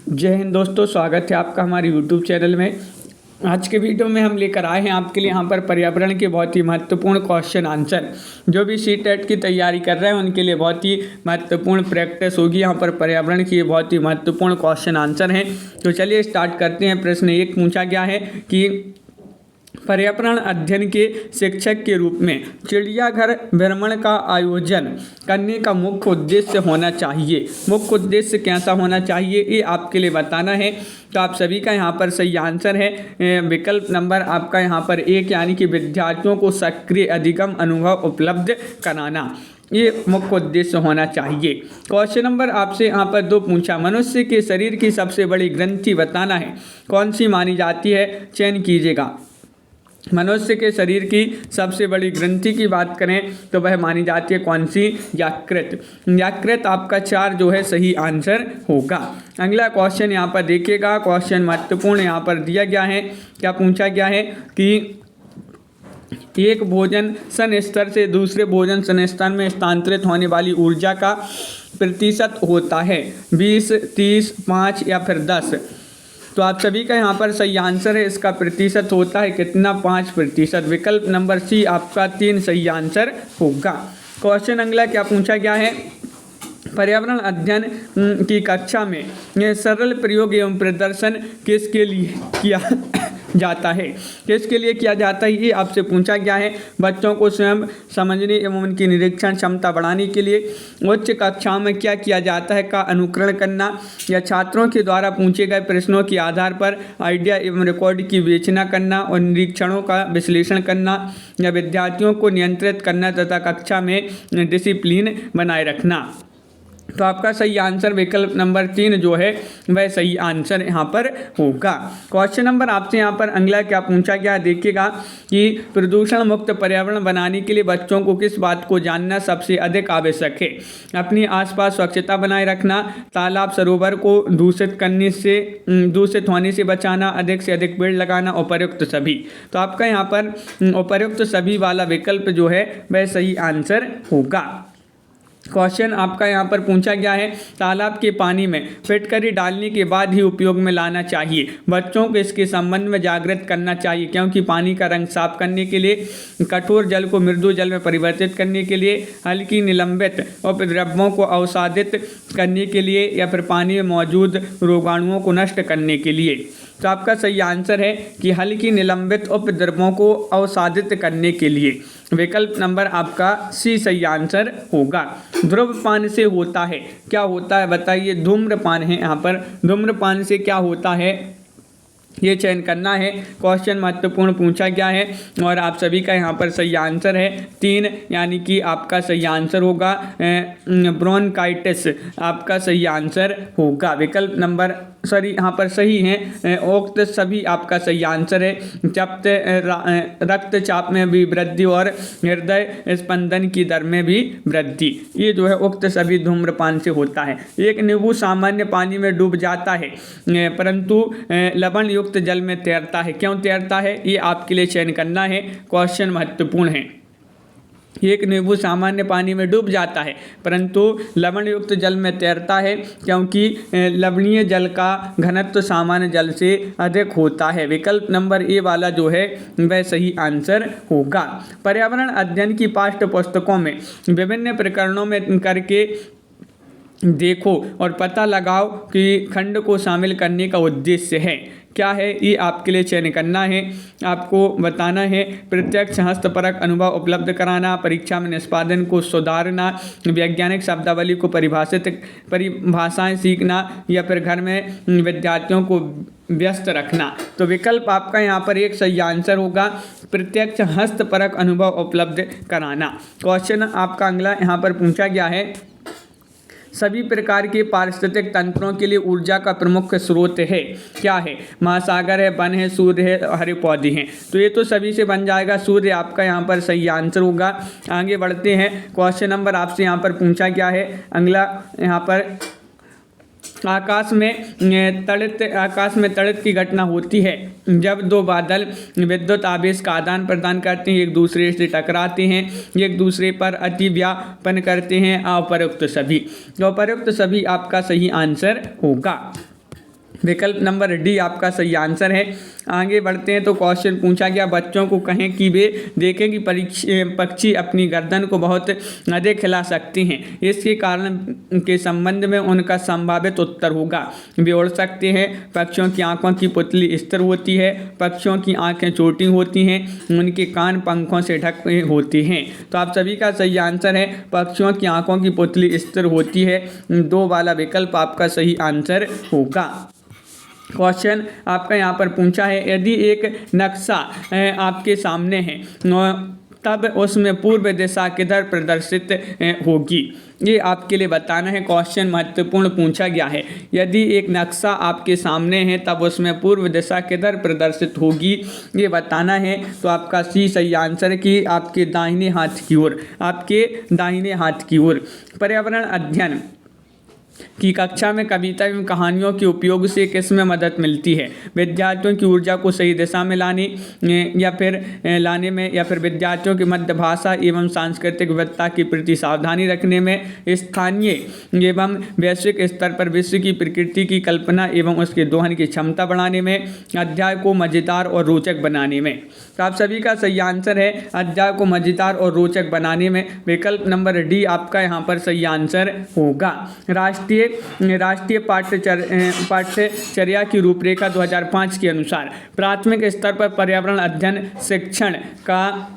जय हिंद दोस्तों, स्वागत है आपका हमारे YouTube चैनल में। आज के वीडियो में हम लेकर आए हैं आपके लिए यहाँ पर पर्यावरण के बहुत ही महत्वपूर्ण क्वेश्चन आंसर। जो भी CTET की तैयारी कर रहे हैं उनके लिए बहुत ही महत्वपूर्ण प्रैक्टिस होगी। यहाँ पर पर्यावरण की बहुत ही महत्वपूर्ण क्वेश्चन आंसर हैं। तो चलिए स्टार्ट करते हैं। प्रश्न 1 पूछा गया है कि पर्यावरण अध्ययन के शिक्षक के रूप में चिड़ियाघर भ्रमण का आयोजन करने का मुख्य उद्देश्य होना चाहिए। मुख्य उद्देश्य कैसा होना चाहिए ये आपके लिए बताना है। तो आप सभी का यहाँ पर सही आंसर है विकल्प नंबर आपका यहाँ पर 1, यानी कि विद्यार्थियों को सक्रिय अधिगम अनुभव उपलब्ध कराना, ये मुख्य उद्देश्य होना चाहिए। क्वेश्चन नंबर आपसे यहाँ पर 2 पूछा, मनुष्य के शरीर की सबसे बड़ी ग्रंथि बताना है, कौन सी मानी जाती है, चयन कीजिएगा। मनुष्य के शरीर की सबसे बड़ी ग्रंथि की बात करें तो वह मानी जाती है कौन सी, यकृत। यकृत आपका 4 जो है सही आंसर होगा। अगला क्वेश्चन यहाँ पर देखिएगा, क्वेश्चन महत्वपूर्ण यहाँ पर दिया गया है। क्या पूछा गया है कि एक भोजन संस्तर से दूसरे भोजन संस्तर में स्थानांतरित होने वाली ऊर्जा का प्रतिशत होता है 20, 30, 5 या फिर 10। तो आप सभी का यहाँ पर सही आंसर है, इसका प्रतिशत होता है कितना, 5%। विकल्प नंबर सी आपका 3 सही आंसर होगा। क्वेश्चन अगला क्या पूछा गया है, पर्यावरण अध्ययन की कक्षा में यह सरल प्रयोग एवं प्रदर्शन किसके लिए किया जाता है, किसके लिए किया जाता है, ये आपसे पूछा गया है। बच्चों को स्वयं समझने एवं उनकी निरीक्षण क्षमता बढ़ाने के लिए उच्च कक्षाओं में क्या किया जाता है का अनुकरण करना, या छात्रों के द्वारा पूछे गए प्रश्नों के आधार पर आइडिया एवं रिकॉर्ड की विवेचना करना और निरीक्षणों का विश्लेषण करना, या विद्यार्थियों को नियंत्रित करना तथा कक्षा में डिसिप्लिन बनाए रखना। तो आपका सही आंसर विकल्प नंबर 3 जो है वह सही आंसर यहाँ पर होगा। क्वेश्चन नंबर आपसे यहाँ पर अगला क्या पूछा गया, देखिएगा कि प्रदूषण मुक्त पर्यावरण बनाने के लिए बच्चों को किस बात को जानना सबसे अधिक आवश्यक है। अपनी आसपास स्वच्छता बनाए रखना, तालाब सरोवर को दूषित होने से बचाना, अधिक से अधिक पेड़ लगाना, उपर्युक्त सभी। तो आपका यहाँ पर उपर्युक्त सभी वाला विकल्प जो है वह सही आंसर होगा। क्वेश्चन आपका यहाँ पर पूछा गया है, तालाब के पानी में फिटकरी डालने के बाद ही उपयोग में लाना चाहिए। बच्चों को इसके संबंध में जागृत करना चाहिए, क्योंकि पानी का रंग साफ करने के लिए, कठोर जल को मृदु जल में परिवर्तित करने के लिए, हल्की निलंबित उपद्रवों को अवसादित करने के लिए, या फिर पानी में मौजूद रोगाणुओं को नष्ट करने के लिए। तो आपका सही आंसर है कि हल्की निलंबित उपद्रवों को अवसादित करने के लिए। विकल्प नंबर आपका सी सही आंसर होगा। धूम्रपान से होता है, क्या होता है बताइए। धूम्रपान है यहाँ पर, धूम्रपान से क्या होता है ये चयन करना है। क्वेश्चन महत्वपूर्ण पूछा गया है और आप सभी का यहाँ पर सही आंसर है 3, यानी कि आपका सही आंसर होगा ब्रोंकाइटिस, आपका सही आंसर होगा। विकल्प नंबर यहाँ पर सही है, उक्त सभी आपका सही आंसर है। रक्तचाप में भी वृद्धि और हृदय स्पंदन की दर में भी वृद्धि, ये जो है उक्त सभी धूम्रपान से होता है। एक नींबू सामान्य पानी में डूब जाता है परंतु लवण युक्त जल में तैरता है, क्यों तैरता है ये आपके लिए चयन करना है। क्वेश्चन महत्वपूर्ण है। एक नींबू सामान्य पानी में डूब जाता है परंतु लवण युक्त जल में तैरता है, क्योंकि लवणीय जल का घनत्व सामान्य जल से अधिक होता है। विकल्प नंबर ए वाला जो है वह सही आंसर होगा। पर्यावरण अध्ययन की पाठ्य पुस्तकों में विभिन्न प्रकरणों में करके देखो और पता लगाओ कि खंड को शामिल करने का उद्देश्य है क्या है, ये आपके लिए चयन करना है। आपको बताना है प्रत्यक्ष हस्तपरक अनुभव उपलब्ध कराना, परीक्षा में निष्पादन को सुधारना, वैज्ञानिक शब्दावली को परिभाषाएं सीखना, या फिर घर में विद्यार्थियों को व्यस्त रखना। तो विकल्प आपका यहाँ पर एक सही आंसर होगा, प्रत्यक्ष हस्तपरक अनुभव उपलब्ध कराना। क्वेश्चन आपका अगला यहाँ पर पूछा गया है, सभी प्रकार के पारिस्थितिक तंत्रों के लिए ऊर्जा का प्रमुख स्रोत है, क्या है। महासागर है, वन है, सूर्य है, हरे पौधे हैं। तो ये तो सभी से बन जाएगा, सूर्य आपका यहाँ पर सही आंसर होगा। आगे बढ़ते हैं। क्वेश्चन नंबर आपसे यहाँ पर पूछा गया है अगला, यहाँ पर आकाश में तड़ित की घटना होती है जब दो बादल विद्युत आवेश का आदान प्रदान करते हैं, एक दूसरे से टकराते हैं, एक दूसरे पर अतिव्यापन करते हैं। अपर्युक्त सभी, तो अपर्युक्त सभी आपका सही आंसर होगा। विकल्प नंबर डी आपका सही आंसर है। आगे बढ़ते हैं तो क्वेश्चन पूछा गया, बच्चों को कहें कि वे देखें कि पक्षी अपनी गर्दन को बहुत अधिक हिला सकते हैं, इसके कारण के संबंध में उनका संभावित उत्तर होगा। वे उड़ सकते हैं, पक्षियों की आंखों की पुतली स्थिर होती है, पक्षियों की आंखें छोटी होती हैं, उनके कान पंखों से ढके होते हैं। तो आप सभी का सही आंसर है, पक्षियों की आंखों की पुतली स्थिर होती है। 2 वाला विकल्प आपका सही आंसर होगा। क्वेश्चन आपका यहाँ पर पूछा है, यदि एक नक्शा आपके सामने है तब उसमें पूर्व दिशा किधर प्रदर्शित होगी, ये आपके लिए बताना है। क्वेश्चन महत्वपूर्ण पूछा गया है, यदि एक नक्शा आपके सामने है तब उसमें पूर्व दिशा किधर प्रदर्शित होगी, ये बताना है। तो आपका सी सही आंसर कि आपके दाहिने हाथ की ओर, आपके दाहिने हाथ की ओर। पर्यावरण अध्ययन की कक्षा में कविता एवं कहानियों के उपयोग से किसमें मदद मिलती है? विद्यार्थियों की ऊर्जा को सही दिशा में लाने में, या फिर विद्यार्थियों की मध्य भाषा एवं सांस्कृतिक विविधता के प्रति सावधानी रखने में, स्थानीय एवं वैश्विक स्तर पर विश्व की प्रकृति की कल्पना एवं उसके दोहन की क्षमता बढ़ाने में, अध्याय को मजेदार और रोचक बनाने में। तो आप सभी का सही आंसर है अध्याय को मजेदार और रोचक बनाने में। विकल्प नंबर डी आपका यहाँ पर सही आंसर होगा। राष्ट्रीय पाठ्यचर्या की रूपरेखा 2005 के अनुसार प्राथमिक स्तर पर पर्यावरण अध्ययन शिक्षण का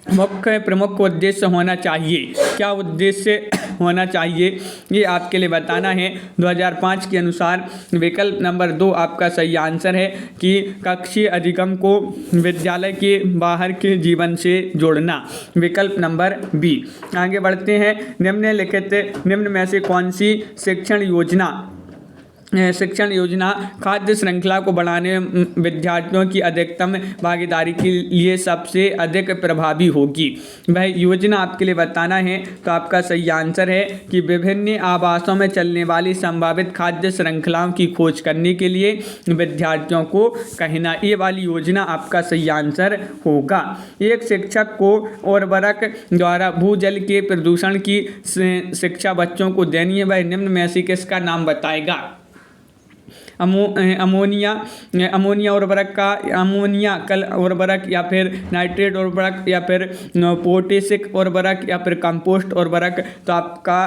प्रमुख उद्देश्य होना चाहिए, क्या उद्देश्य होना चाहिए, ये आपके लिए बताना है। 2005 के अनुसार विकल्प नंबर 2 आपका सही आंसर है कि कक्षीय अधिगम को विद्यालय के बाहर के जीवन से जोड़ना, विकल्प नंबर बी। आगे बढ़ते हैं, निम्न में से कौन सी शिक्षण योजना खाद्य श्रृंखला को बढ़ाने में विद्यार्थियों की अधिकतम भागीदारी के लिए सबसे अधिक प्रभावी होगी? वह योजना आपके लिए बताना है। तो आपका सही आंसर है कि विभिन्न आवासों में चलने वाली संभावित खाद्य श्रृंखलाओं की खोज करने के लिए विद्यार्थियों को कहना, ये वाली योजना आपका सही आंसर होगा। एक शिक्षक को उर्वरक द्वारा भूजल के प्रदूषण की शिक्षा बच्चों को देनी है, वह निम्न में से किसका नाम बताएगा? अमोनिया उर्वरक या फिर नाइट्रेट उर्वरक या फिर पोटेशिक उर्वरक या फिर कंपोस्ट उर्वरक। तो आपका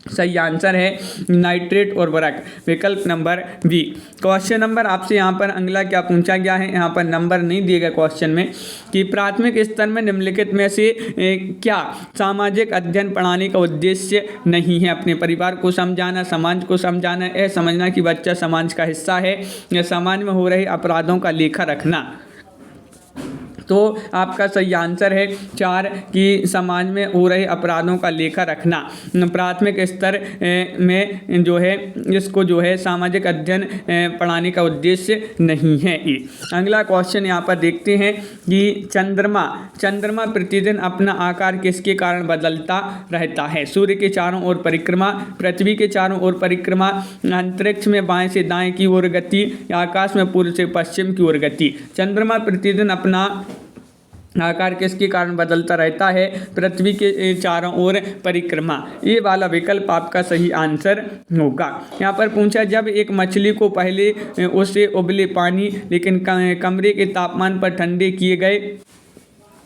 सही आंसर है नाइट्रेट उर्वरक, विकल्प नंबर बी। क्वेश्चन नंबर आपसे यहाँ पर अगला क्या पूछा गया है, यहाँ पर नंबर नहीं दिए गए क्वेश्चन में, कि प्राथमिक स्तर में निम्नलिखित में से क्या सामाजिक अध्ययन पढ़ाने का उद्देश्य नहीं है? अपने परिवार को समझाना, समाज को समझाना, यह समझना कि बच्चा समाज का हिस्सा है, या समाज में हो रहे अपराधों का लेखा रखना। तो आपका सही आंसर है 4 कि समाज में हो रहे अपराधों का लेखा रखना। प्राथमिक स्तर में जो है इसको जो है सामाजिक अध्ययन पढ़ाने का उद्देश्य नहीं है। ये अगला क्वेश्चन यहाँ पर देखते हैं कि चंद्रमा प्रतिदिन अपना आकार किसके कारण बदलता रहता है? सूर्य के चारों ओर परिक्रमा, पृथ्वी के चारों ओर परिक्रमा, अंतरिक्ष में बाएं से दाएं की ओर गति, या आकाश में पूर्व से पश्चिम की ओर गति। चंद्रमा प्रतिदिन अपना आकार किसके कारण बदलता रहता है? पृथ्वी के चारों ओर परिक्रमा, ये वाला विकल्प आपका सही आंसर होगा। यहाँ पर पूछा, जब एक मछली को पहले उसे उबले पानी लेकिन कमरे के तापमान पर ठंडे किए गए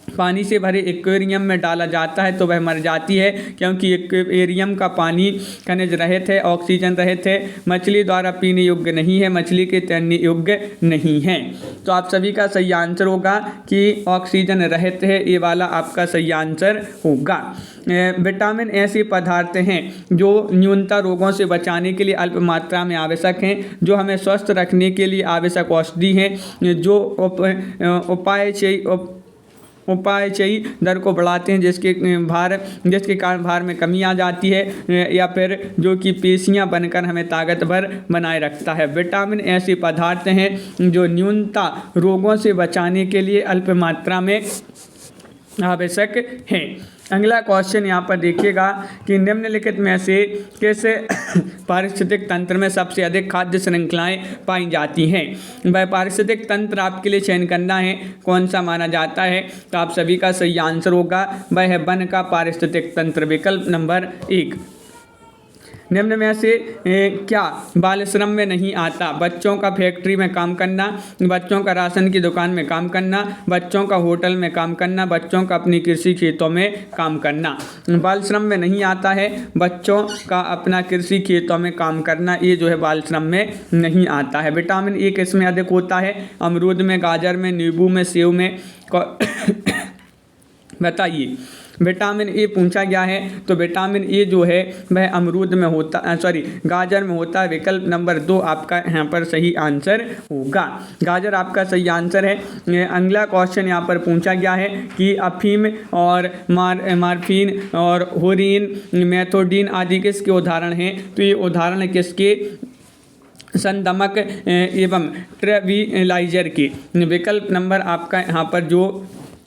पानी से भरे एक्वेरियम में डाला जाता है तो वह मर जाती है, क्योंकि एक्वेरियम का पानी खनिज रहित है, ऑक्सीजन रहित है, मछली द्वारा पीने योग्य नहीं है, मछली के तैरने योग्य नहीं है। तो आप सभी का सही आंसर होगा कि ऑक्सीजन रहित है, ये वाला आपका सही आंसर होगा। विटामिन ऐसे पदार्थ हैं जो न्यूनता रोगों से बचाने के लिए अल्प मात्रा में आवश्यक हैं, जो हमें स्वस्थ रखने के लिए आवश्यक औषधि हैं, जो उपापचयी दर को बढ़ाते हैं, जिसके कारण भार में कमी आ जाती है, या फिर जो कि पेशियां बनकर हमें ताकतवर बनाए रखता है। विटामिन ऐसे पदार्थ हैं जो न्यूनता रोगों से बचाने के लिए अल्प मात्रा में आवश्यक है। अगला क्वेश्चन यहाँ पर देखिएगा कि निम्नलिखित में से किस पारिस्थितिक तंत्र में सबसे अधिक खाद्य श्रृंखलाएं पाई जाती हैं? वह पारिस्थितिक तंत्र आपके लिए चयन करना है, कौन सा माना जाता है? तो आप सभी का सही आंसर होगा वह है वन का पारिस्थितिक तंत्र, विकल्प नंबर 1। निम्न में से क्या बाल श्रम में नहीं आता? बच्चों का फैक्ट्री में काम करना, बच्चों का राशन की दुकान में काम करना, बच्चों का होटल में काम करना, बच्चों का अपनी कृषि खेतों में काम करना। बाल श्रम में नहीं आता है बच्चों का अपना कृषि खेतों में काम करना, ये जो है बाल श्रम में नहीं आता है। विटामिन ए किसमें अधिक होता है? अमरूद में, गाजर में, नींबू में, सेब में। बताइए, विटामिन ए पूछा गया है तो विटामिन ए जो है वह अमरूद में होता, गाजर में होता है। विकल्प नंबर 2 आपका यहाँ पर सही आंसर होगा। गाजर आपका सही आंसर है। अगला क्वेश्चन यहाँ पर पूछा गया है कि अफीम और मार्फिन और हेरोइन, मेथोडीन आदि किसके उदाहरण हैं? तो ये उदाहरण किसके? संदमक एवं ट्रेविलाइजर की। विकल्प नंबर आपका यहाँ पर जो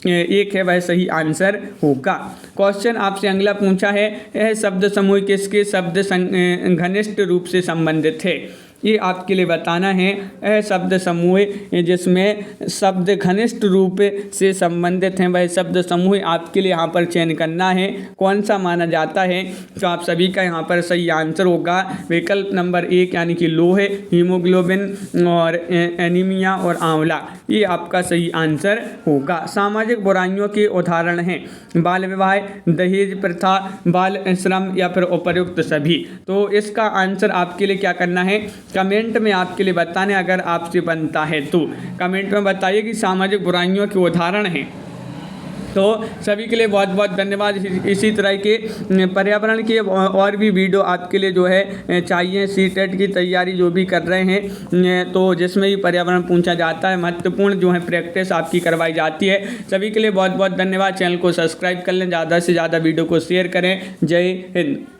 1 है वह सही आंसर होगा। क्वेश्चन आपसे अगला पूछा है, यह शब्द समूह किसके शब्द घनिष्ठ रूप से संबंधित है? ये आपके लिए बताना है। यह शब्द समूह जिसमें शब्द घनिष्ठ रूप से संबंधित हैं वह शब्द समूह आपके लिए यहाँ पर चयन करना है। कौन सा माना जाता है? तो आप सभी का यहाँ पर सही आंसर होगा विकल्प नंबर 1 यानी कि लोहे, हीमोग्लोबिन और एनीमिया और आंवला, ये आपका सही आंसर होगा। सामाजिक बुराइयों के उदाहरण हैं बाल विवाह, दहेज प्रथा, बाल श्रम या फिर उपर्युक्त सभी। तो इसका आंसर आपके लिए क्या करना है? कमेंट में आपके लिए बताने, अगर आपसे बनता है तो कमेंट में बताइए कि सामाजिक बुराइयों के उदाहरण हैं। तो सभी के लिए बहुत बहुत धन्यवाद। इसी तरह के पर्यावरण के और भी वीडियो आपके लिए जो है चाहिए। सीटेट की तैयारी जो भी कर रहे हैं तो जिसमें भी पर्यावरण पूछा जाता है, महत्वपूर्ण जो है प्रैक्टिस आपकी करवाई जाती है। सभी के लिए बहुत बहुत धन्यवाद। चैनल को सब्सक्राइब कर लें, ज़्यादा से ज़्यादा वीडियो को शेयर करें। जय हिंद।